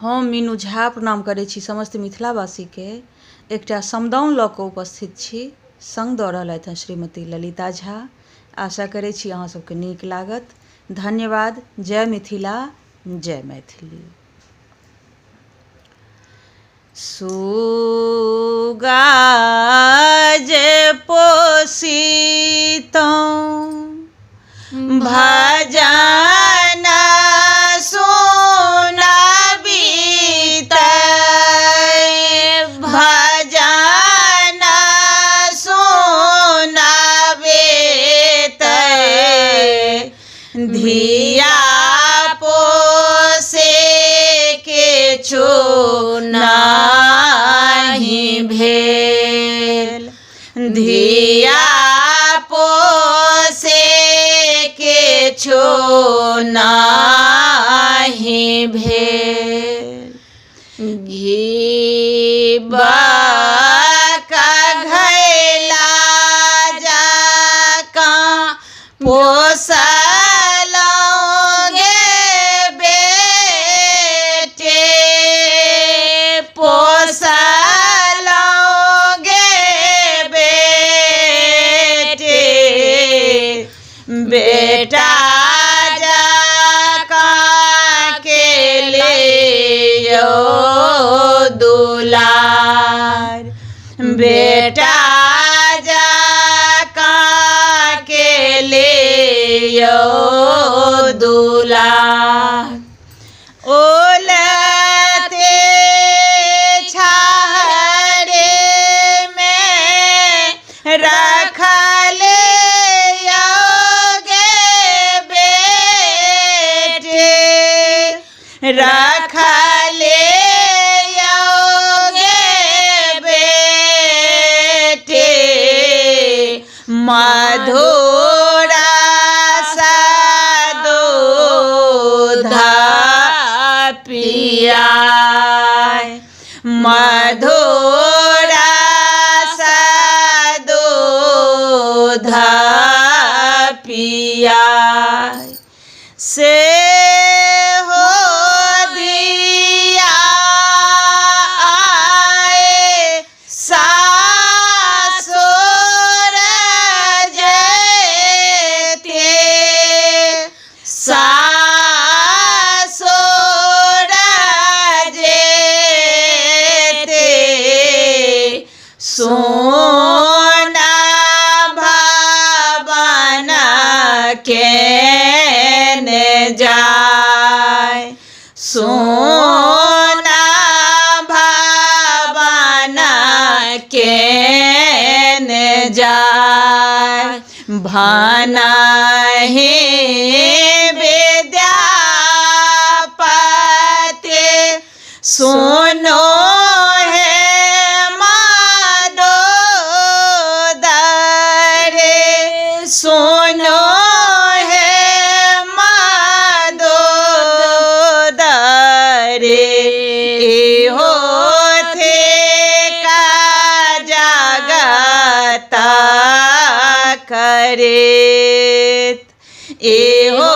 हम मीनू झा प्रणाम करै छी समस्त मिथिलावासीके। एकटा समदाउन लऽ कऽ उपस्थित छी। संग दऽ रहलथि हैं श्रीमती ललिता झा। आशा करै छी अहाँ सबके नीक लागत। धन्यवाद। जय मिथिला, जय मैथिली। सुगा जे पोसितौं भजन सुनबितै, भजन सुनबितै, धिया पोसे किछु नहि भेल, धिया पोसे किछु नहि भेल। घीबक घैला जकाँ पोसलौं गे बेटे, पोसलौं गे बेटे, बेटा जकाँ केलियौ दुलार, बेटा जकाँ केलियौ दुलार। ओलते छाहरे में रखले रखले गे बेटे, मधुर दूध पियाय, मधुर दूध पियाय। से सोना भवन केने जाय, सोना भवन केने जाय। भनहि विद्यापति सुनो सुनो है मादोदरे, इहो थे का जगत करेत, इहो